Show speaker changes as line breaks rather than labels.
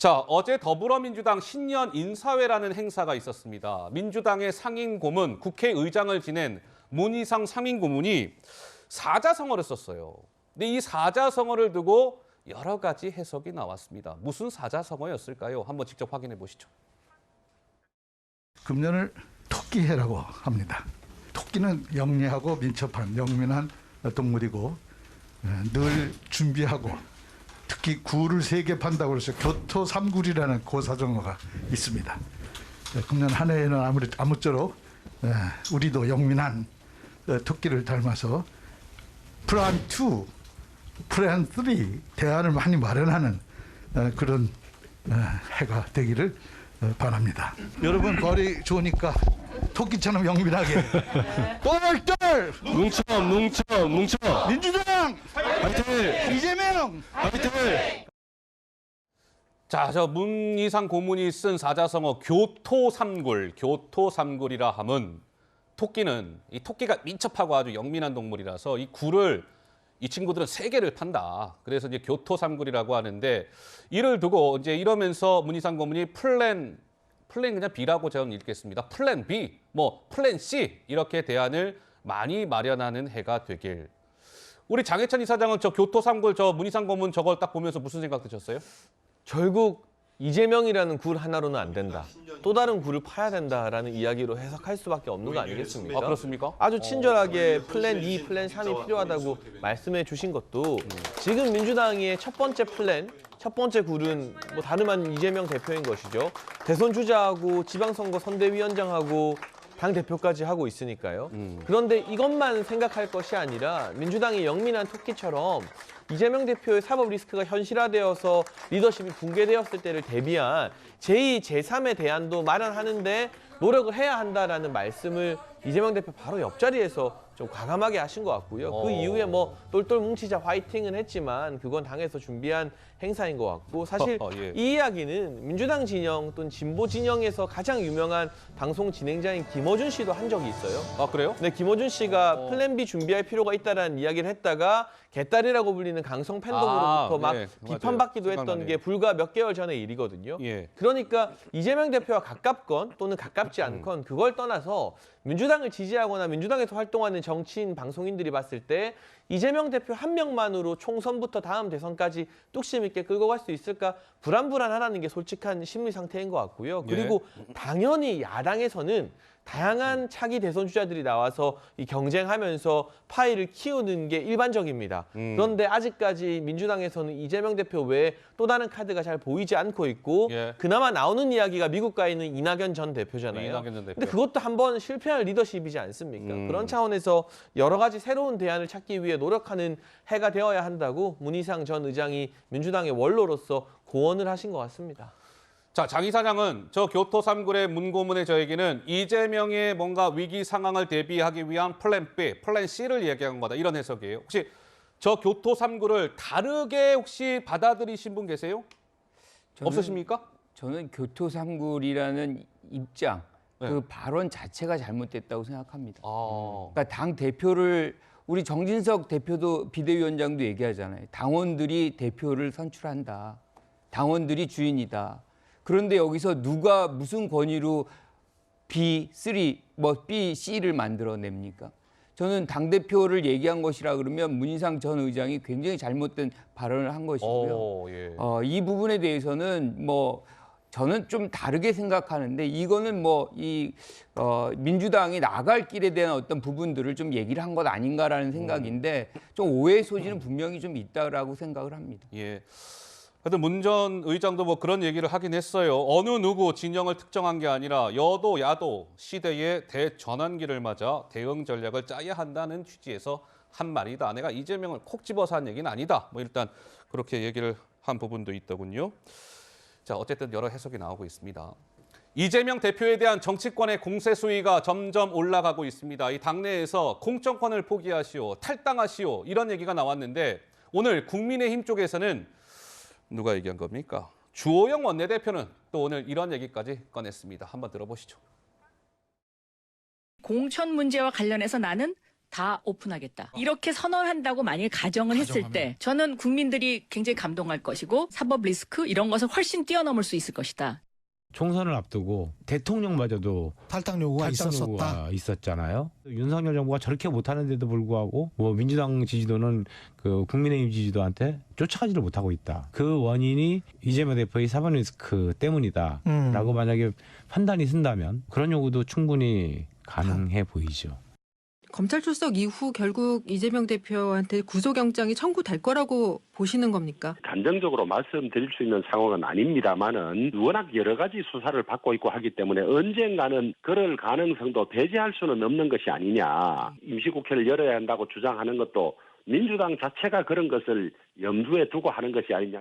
자, 어제 더불어민주당 신년 인사회라는 행사가 있었습니다. 민주당의 상임 고문, 국회의장을 지낸 문희상 상임 고문이 사자성어를 썼어요. 근데 이 사자성어를 두고 여러 가지 해석이 나왔습니다. 무슨 사자성어였을까요? 한번 직접 확인해 보시죠.
금년을 토끼해라고 합니다. 토끼는 영리하고 민첩한 영민한 동물이고 늘 준비하고 특히 굴을 3개 판다고 해서 교토삼굴이라는 고사정어가 있습니다. 금년 한 해에는 아무쪼록 우리도 영민한 토끼를 닮아서 플랜 2, 플랜 3 대안을 많이 마련하는 그런 해가 되기를 바랍니다. 여러분 벌이 좋으니까 토끼처럼 영민하게 똘똘
뭉쳐
민주당
화이팅
이재명
화이팅.
자, 저 문희상 고문이 쓴 사자성어 교토삼굴, 교토삼굴이라 함은 토끼는 이 토끼가 민첩하고 아주 영민한 동물이라서 이 굴을 이 친구들은 3개를 판다. 그래서 이제 교토삼굴이라고 하는데 이를 두고 이제 이러면서 문희상 고문이 플랜 그냥 B라고 저는 읽겠습니다. 플랜 B, 뭐 플랜 C 이렇게 대안을 많이 마련하는 해가 되길. 우리 장해찬 이사장은 저 교토삼굴 저 문희상 고문 저걸 딱 보면서 무슨 생각 드셨어요?
결국 이재명이라는 굴 하나로는 안 된다. 또 다른 굴을 파야 된다라는 이야기로 해석할 수밖에 없는 거 아니겠습니까?
아, 그렇습니까?
아주 친절하게 플랜 2, 플랜 3이 필요하다고 말씀해 주신 것도 지금 민주당의 첫 번째 플랜, 첫 번째 굴은 뭐 다름 아닌 이재명 대표인 것이죠. 대선 주자하고 지방선거 선대위원장하고 당대표까지 하고 있으니까요. 그런데 이것만 생각할 것이 아니라 민주당이 영민한 토끼처럼 이재명 대표의 사법 리스크가 현실화되어서 리더십이 붕괴되었을 때를 대비한 제2, 제3의 대안도 마련하는데 노력을 해야 한다라는 말씀을 이재명 대표 바로 옆자리에서 좀 과감하게 하신 것 같고요. 그 이후에 뭐 똘똘 뭉치자 화이팅은 했지만 그건 당에서 준비한 행사인 것 같고 사실
예.
이 이야기는 민주당 진영 또는 진보 진영에서 가장 유명한 방송 진행자인 김어준 씨도 한 적이 있어요.
아, 그래요?
네, 김어준 씨가 플랜 B 준비할 필요가 있다라는 이야기를 했다가 개딸이라고 불리는 강성 팬덤으로부터 막
네, 맞아요.
비판받기도 했던
생각나네요.
게 불과 몇 개월 전의 일이거든요.
예.
그러니까 이재명 대표와 가깝건 또는 가깝지 않건 그걸 떠나서 민주당을 지지하거나 민주당에서 활동하는 정치인, 방송인들이 봤을 때 이재명 대표 한 명만으로 총선부터 다음 대선까지 뚝심 있게 끌고 갈 수 있을까 불안불안하다는 게 솔직한 심리 상태인 것 같고요. 그리고 당연히 야당에서는 다양한 차기 대선 주자들이 나와서 이 경쟁하면서 파이를 키우는 게 일반적입니다. 그런데 아직까지 민주당에서는 이재명 대표 외에 또 다른 카드가 잘 보이지 않고 있고
예.
그나마 나오는 이야기가 미국 가 있는 이낙연 전 대표잖아요.
이낙연 전 대표.
근데 그것도 한번 실패한 리더십이지 않습니까? 그런 차원에서 여러 가지 새로운 대안을 찾기 위해 노력하는 해가 되어야 한다고 문희상 전 의장이 민주당의 원로로서 고언을 하신 것 같습니다.
자, 장 이사장은 저 교토삼굴의 문고문의 저에게는 이재명의 뭔가 위기 상황을 대비하기 위한 플랜 B, 플랜 C를 얘기한 거다. 이런 해석이에요. 혹시 저 교토삼굴을 다르게 혹시 받아들이신 분 계세요? 없으십니까?
저는 교토삼굴이라는 입장,
네.
그 발언 자체가 잘못됐다고 생각합니다.
아,
그러니까 당 대표를 우리 정진석 대표도 비대위원장도 얘기하잖아요. 당원들이 대표를 선출한다. 당원들이 주인이다. 그런데 여기서 누가 무슨 권위로 B, 3, 뭐 B, C를 만들어냅니까? 저는 당대표를 얘기한 것이라 그러면 문희상 전 의장이 굉장히 잘못된 발언을 한 것이고요.
예.
이 부분에 대해서는 뭐 저는 좀 다르게 생각하는데 이거는 뭐 민주당이 나갈 길에 대한 어떤 부분들을 좀 얘기를 한 것 아닌가라는 생각인데 좀 오해의 소지는 분명히 좀 있다라고 생각을 합니다.
예. 하여튼 문 전 의장도 뭐 그런 얘기를 하긴 했어요. 어느 누구 진영을 특정한 게 아니라 여도 야도 시대의 대전환기를 맞아 대응 전략을 짜야 한다는 취지에서 한 말이다. 내가 이재명을 콕 집어서 한 얘기는 아니다. 뭐 일단 그렇게 얘기를 한 부분도 있더군요. 자, 어쨌든 여러 해석이 나오고 있습니다. 이재명 대표에 대한 정치권의 공세 수위가 점점 올라가고 있습니다. 이 당내에서 공천권을 포기하시오, 탈당하시오 이런 얘기가 나왔는데 오늘 국민의힘 쪽에서는 누가 얘기한 겁니까? 주호영 원내대표는 또 오늘 이런 얘기까지 꺼냈습니다. 한번 들어보시죠.
공천 문제와 관련해서 나는 다 오픈하겠다. 이렇게 선언한다고 만약에 가정을 했을 때 저는 국민들이 굉장히 감동할 것이고 사법 리스크 이런 것을 훨씬 뛰어넘을 수 있을 것이다.
총선을 앞두고 대통령마저도
탈당 요구가
있었잖아요. 윤석열 정부가 저렇게 못하는데도 불구하고 뭐 민주당 지지도는 그 국민의힘 지지도한테 쫓아가지를 못하고 있다. 그 원인이 이재명 대표의 사법 리스크 때문이다라고 만약에 판단이 쓴다면 그런 요구도 충분히 가능해 보이죠.
검찰 출석 이후 결국 이재명 대표한테 구속영장이 청구될 거라고 보시는 겁니까?
단정적으로 말씀드릴 수 있는 상황은 아닙니다만은 워낙 여러 가지 수사를 받고 있고 하기 때문에 언젠가는 그럴 가능성도 배제할 수는 없는 것이 아니냐. 임시국회를 열어야 한다고 주장하는 것도 민주당 자체가 그런 것을 염두에 두고 하는 것이 아니냐.